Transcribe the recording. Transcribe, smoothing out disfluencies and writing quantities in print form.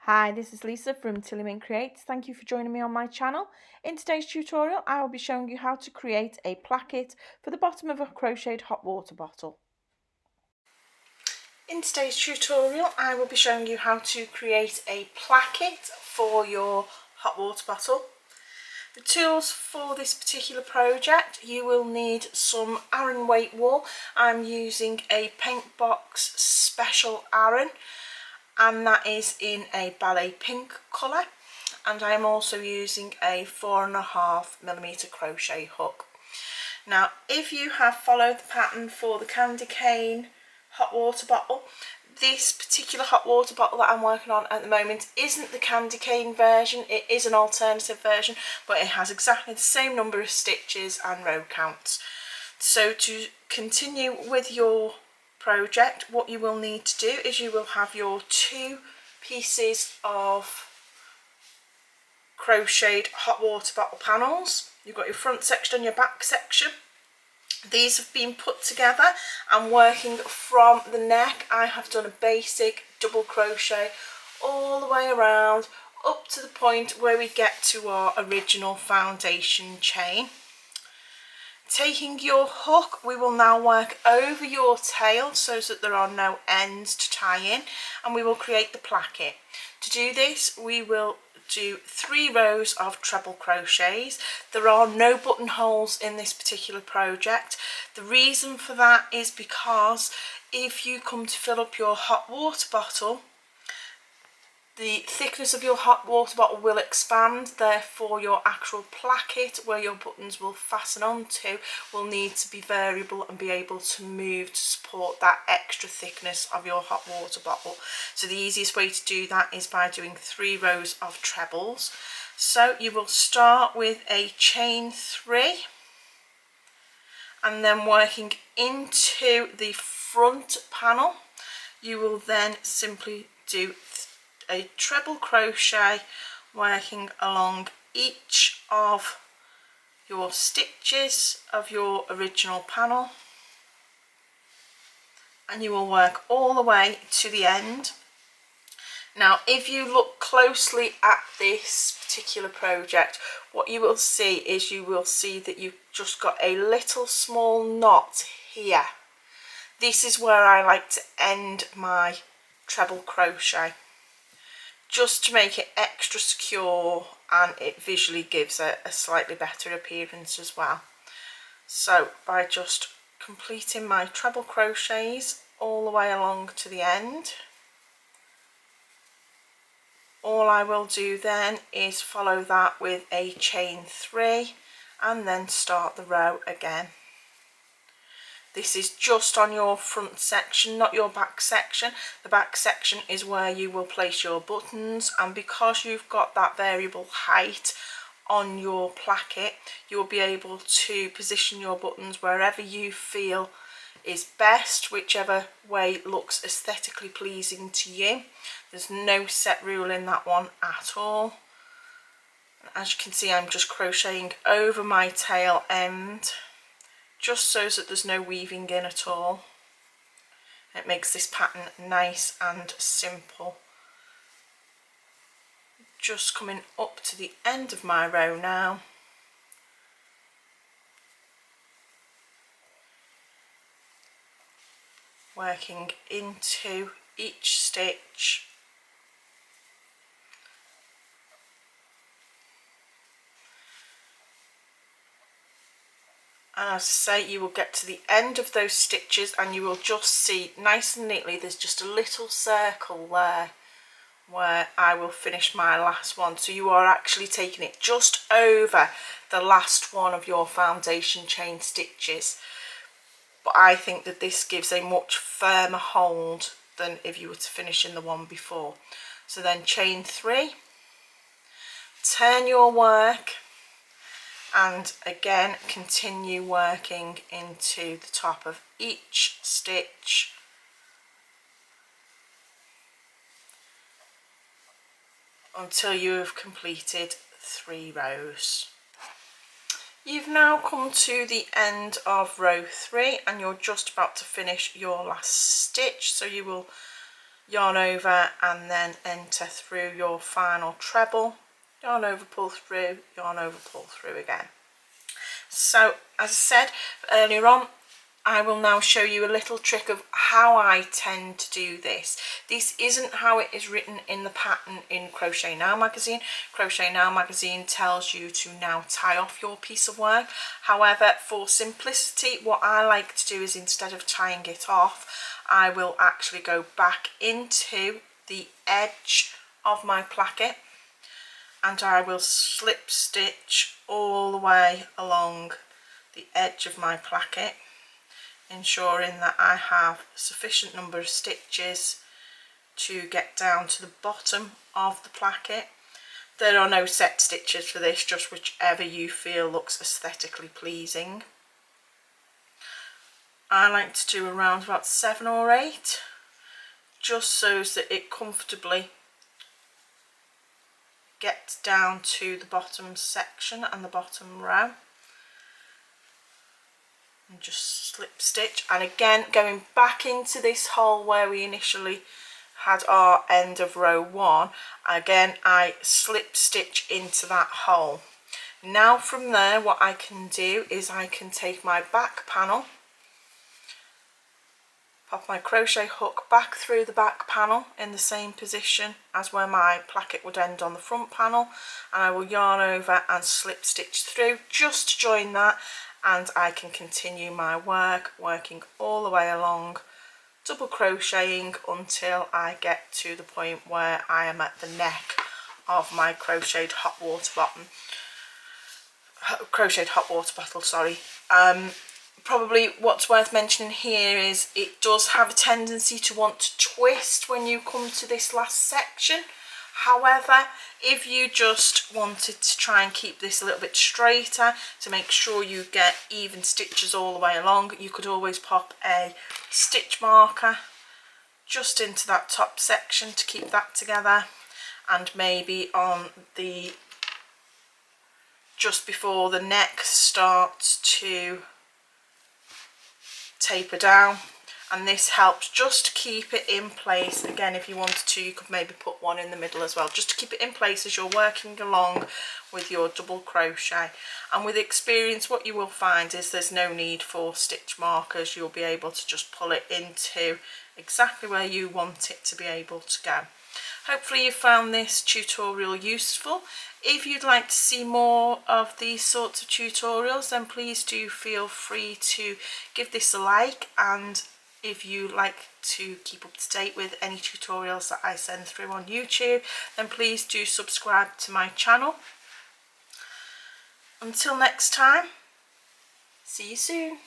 Hi, this is Lisa from Tillyman Creates. Thank you for joining me on my channel. In today's tutorial, I will be showing you how to create a placket for the bottom of a crocheted hot water bottle. In today's tutorial, I will be showing you how to create a placket for your hot water bottle. The tools for this particular project, you will need some Aran weight wool. I'm using a Paintbox Special Aran, and that is in a ballet pink colour, and I am also using a 4.5mm crochet hook. Now if you have followed the pattern for the candy cane hot water bottle, this particular hot water bottle that I'm working on at the moment isn't the candy cane version, it is an alternative version, but it has exactly the same number of stitches and row counts. So to continue with your project, what you will need to do is you will have your two pieces of crocheted hot water bottle panels. You've got your front section and your back section. These have been put together, and working from the neck I have done a basic double crochet all the way around up to the point where we get to our original foundation chain. Taking your hook, we will now work over your tail so that there are no ends to tie in, and we will create the placket. To do this, we will do 3 rows of treble crochets. There are no buttonholes in this particular project. The reason for that is because if you come to fill up your hot water bottle, the thickness of your hot water bottle will expand, therefore your actual placket where your buttons will fasten onto will need to be variable and be able to move to support that extra thickness of your hot water bottle. So the easiest way to do that is by doing 3 rows of trebles. So you will start with a chain 3 and then working into the front panel, you will then simply do a treble crochet working along each of your stitches of your original panel, and you will work all the way to the end. Now if you look closely at this particular project, what you will see is you will see that you've just got a little small knot here. This is where I like to end my treble crochet, just to make it extra secure, and it visually gives a slightly better appearance as well. So by just completing my treble crochets all the way along to the end, all I will do then is follow that with a chain 3 and then start the row again. This is just on your front section, not your back section. The back section is where you will place your buttons, and because you've got that variable height on your placket, you will be able to position your buttons wherever you feel is best, whichever way looks aesthetically pleasing to you. There's no set rule in that one at all. As you can see, I'm just crocheting over my tail end, just so that there's no weaving in at all. It makes this pattern nice and simple. Just coming up to the end of my row now. Working into each stitch. And as I say, you will get to the end of those stitches and you will just see nice and neatly there's just a little circle there where I will finish my last one. So you are actually taking it just over the last one of your foundation chain stitches. But I think that this gives a much firmer hold than if you were to finish in the one before. So then chain 3, turn your work, and again continue working into the top of each stitch until you have completed 3 rows. You've now come to the end of row 3 and you're just about to finish your last stitch, so you will yarn over and then enter through your final treble, yarn over, pull through, yarn over, pull through again. So as I said earlier on, I will now show you a little trick of how I tend to do this. This isn't how it is written in the pattern in Crochet Now magazine. Crochet Now magazine tells you to now tie off your piece of work. However, for simplicity, what I like to do is instead of tying it off, I will actually go back into the edge of my placket and I will slip stitch all the way along the edge of my placket, ensuring that I have sufficient number of stitches to get down to the bottom of the placket. There are no set stitches for this, just whichever you feel looks aesthetically pleasing. I like to do around about 7 or 8, just so that it comfortably gets down to the bottom section and the bottom row. And just slip stitch, and again going back into this hole where we initially had our end of row 1, again I slip stitch into that hole. Now from there what I can do is I can take my back panel, pop my crochet hook back through the back panel in the same position as where my placket would end on the front panel, and I will yarn over and slip stitch through just to join that, and I can continue my work, working all the way along, double crocheting until I get to the point where I am at the neck of my crocheted hot water bottle, sorry. Probably what's worth mentioning here is it does have a tendency to want to twist when you come to this last section. However, if you just wanted to try and keep this a little bit straighter to make sure you get even stitches all the way along, you could always pop a stitch marker just into that top section to keep that together, and maybe on the just before the neck starts to taper down, and this helps just to keep it in place. Again, if you wanted to, you could maybe put one in the middle as well, just to keep it in place as you're working along with your double crochet. And with experience, what you will find is there's no need for stitch markers. You'll be able to just pull it into exactly where you want it to be able to go. Hopefully you found this tutorial useful. If you'd like to see more of these sorts of tutorials, then please do feel free to give this a like, and if you like to keep up to date with any tutorials that I send through on YouTube, then please do subscribe to my channel. Until next time, see you soon.